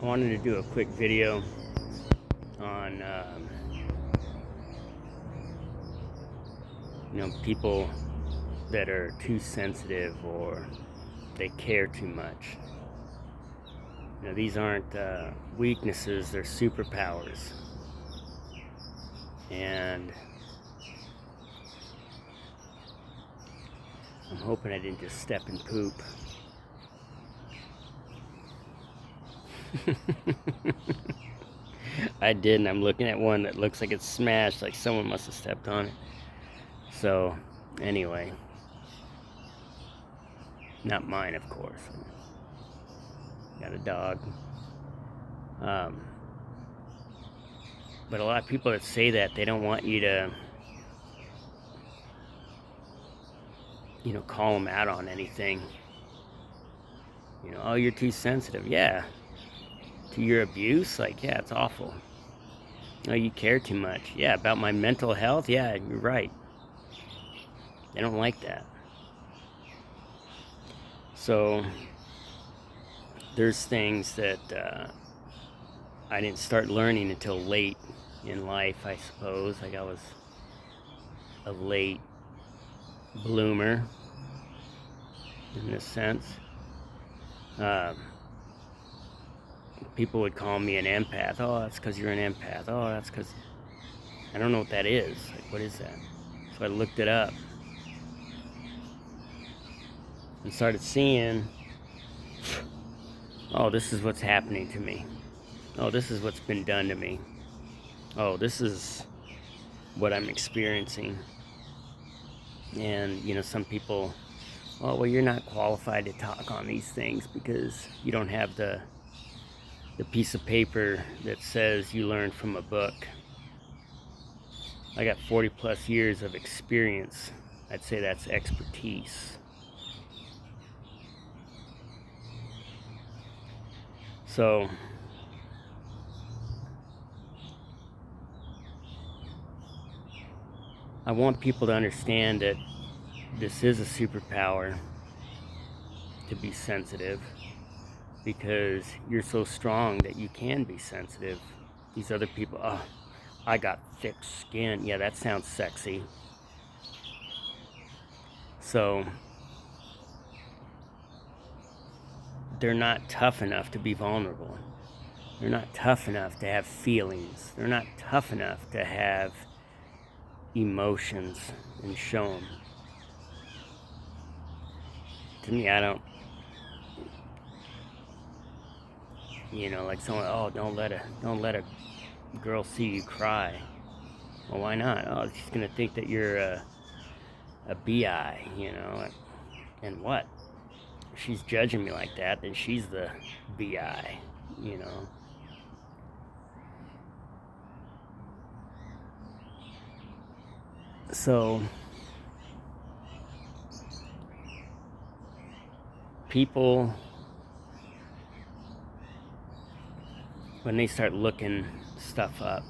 I wanted to do a quick video on people that are too sensitive or they care too much. These aren't weaknesses, they're superpowers. And I'm hoping I didn't just step in poop. I didn't. I'm looking at one that looks like it's smashed, like someone must have stepped on it. So, anyway. Not mine, of course. Got a dog. But a lot of people that say that, they don't want you to, call them out on anything. Oh, you're too sensitive. Yeah. To your abuse? Yeah, it's awful. Oh, you care too much. Yeah, about my mental health? Yeah, you're right. They don't like that. So, there's things that I didn't start learning until late in life, I suppose. I was a late bloomer, in a sense. People would call me an empath. Oh, that's because you're an empath. Oh, that's because... I don't know what that is. What is that? So I looked it up and started seeing, oh, this is what's happening to me. Oh, this is what's been done to me. Oh, this is what I'm experiencing. And, some people, oh, well, you're not qualified to talk on these things because you don't have the piece of paper that says you learned from a book. I got 40 plus years of experience. I'd say that's expertise. So, I want people to understand that this is a superpower, to be sensitive, because you're so strong that you can be sensitive. These other people, oh, I got thick skin. Yeah, that sounds sexy. So, they're not tough enough to be vulnerable. They're not tough enough to have feelings. They're not tough enough to have emotions and show them. To me, I don't, like someone, oh, don't let a girl see you cry. Well, why not? Oh, she's gonna think that you're a bi, and what? If she's judging me like that, then she's the bi, So, people, when they start looking stuff up,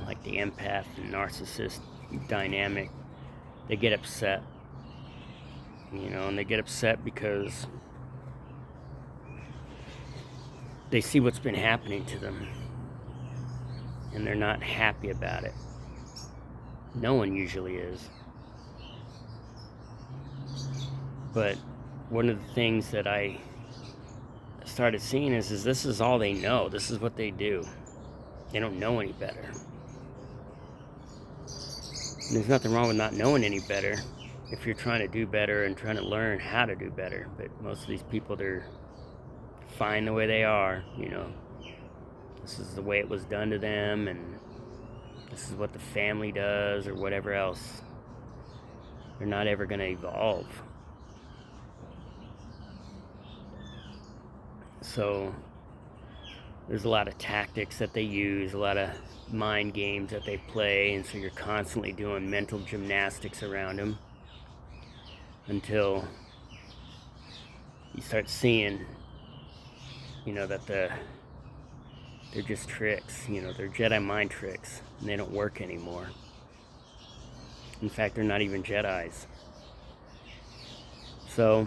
like the empath and narcissist dynamic, they get upset. And they get upset because they see what's been happening to them, and they're not happy about it. No one usually is. But one of the things that I started seeing is this is all they know. This is what they do. They don't know any better. And there's nothing wrong with not knowing any better if you're trying to do better and trying to learn how to do better. But most of these people, they're fine the way they are. This is the way it was done to them, and this is what the family does, or whatever else. They're not ever going to evolve. So there's a lot of tactics that they use, a lot of mind games that they play, and so you're constantly doing mental gymnastics around them until you start seeing, that they're just tricks. They're Jedi mind tricks, and they don't work anymore. In fact, they're not even Jedis. So,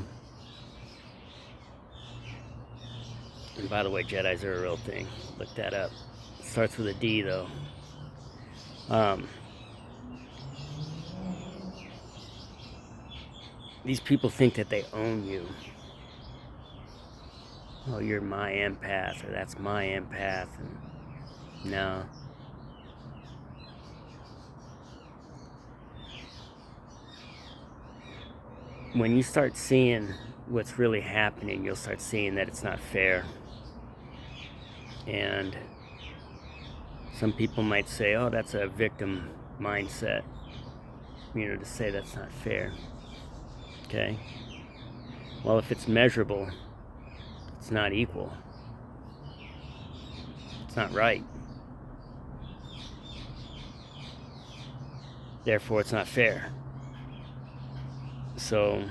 And by the way, Jedis are a real thing. Look that up. It starts with a D, though. These people think that they own you. Oh, you're my empath, or that's my empath. And no. When you start seeing what's really happening, you'll start seeing that it's not fair. And some people might say, oh, that's a victim mindset, to say that's not fair. Okay? Well, if it's measurable, it's not equal. It's not right. Therefore, it's not fair. So,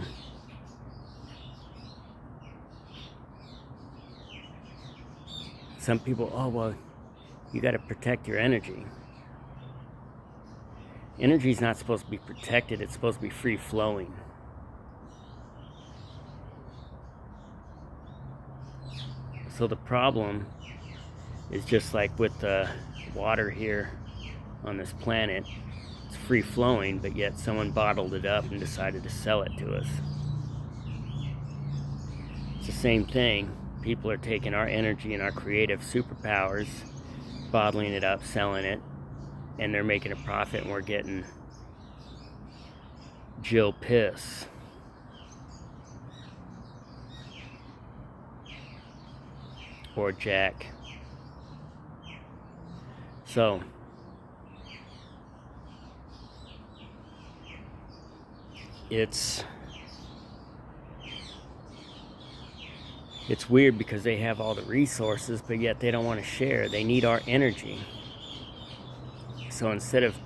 some people, oh, well, you got to protect your energy. Energy is not supposed to be protected. It's supposed to be free flowing. So the problem is just like with the water here on this planet. It's free flowing, but yet someone bottled it up and decided to sell it to us. It's the same thing. People are taking our energy and our creative superpowers, bottling it up, selling it, and they're making a profit, and we're getting Jill piss. Or Jack. So, it's weird because they have all the resources, but yet they don't want to share. They need our energy. So instead of,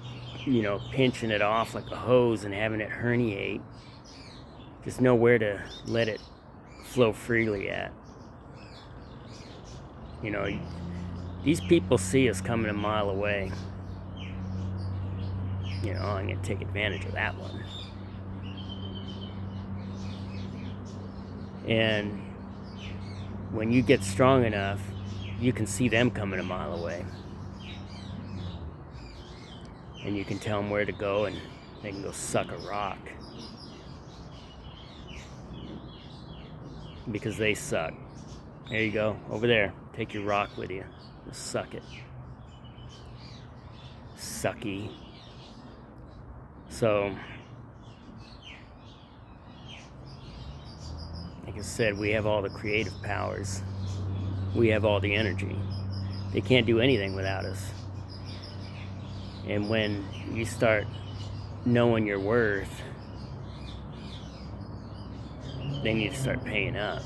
pinching it off like a hose and having it herniate, just know where to let it flow freely at. These people see us coming a mile away. I'm going to take advantage of that one. And when you get strong enough, you can see them coming a mile away. And you can tell them where to go, and they can go suck a rock. Because they suck. There you go, over there. Take your rock with you. Just suck it. Sucky. So, like I said, we have all the creative powers. We have all the energy. They can't do anything without us. And when you start knowing your worth, they need to start paying up.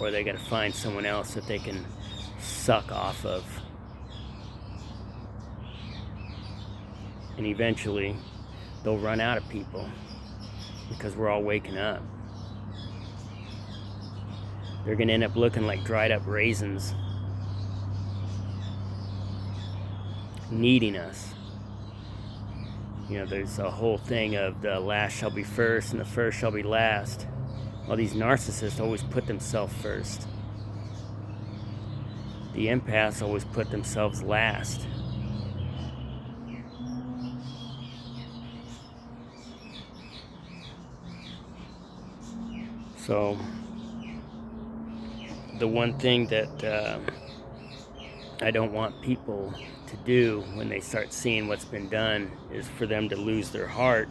Or they got to find someone else that they can suck off of. And eventually, they'll run out of people because we're all waking up. They're going to end up looking like dried up raisins, needing us. There's a whole thing of the last shall be first and the first shall be last. Well, these narcissists always put themselves first. The empaths always put themselves last. So, the one thing that I don't want people to do when they start seeing what's been done is for them to lose their heart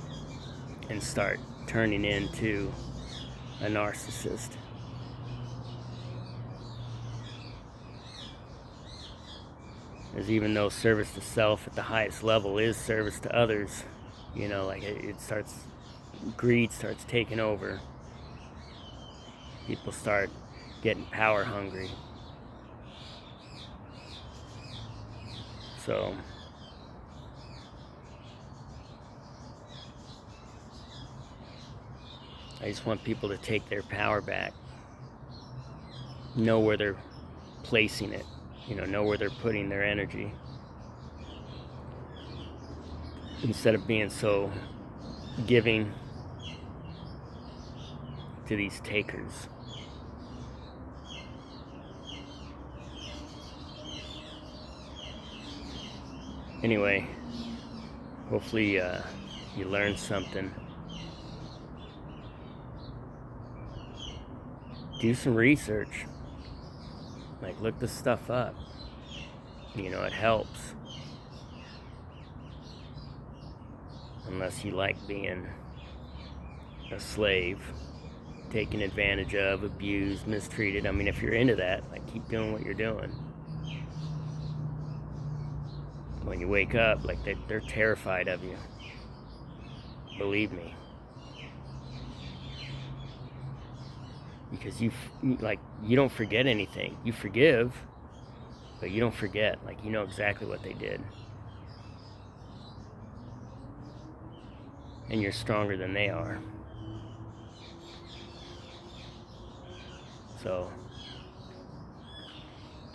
and start turning into a narcissist. As even though service to self at the highest level is service to others, greed starts taking over. People start getting power hungry. So, I just want people to take their power back. Know where they're placing it. Know where they're putting their energy. Instead of being so giving to these takers. Anyway, hopefully you learned something. Do some research. Like, look this stuff up. You know, it helps. Unless you like being a slave, taken advantage of, abused, mistreated. I mean, if you're into that, like, keep doing what you're doing. When you wake up, like, they're terrified of you. Believe me. Because you don't forget anything. You forgive, but you don't forget. Like, you know exactly what they did. And you're stronger than they are. So,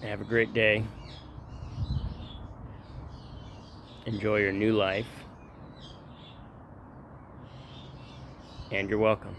have a great day. Enjoy your new life. And you're welcome.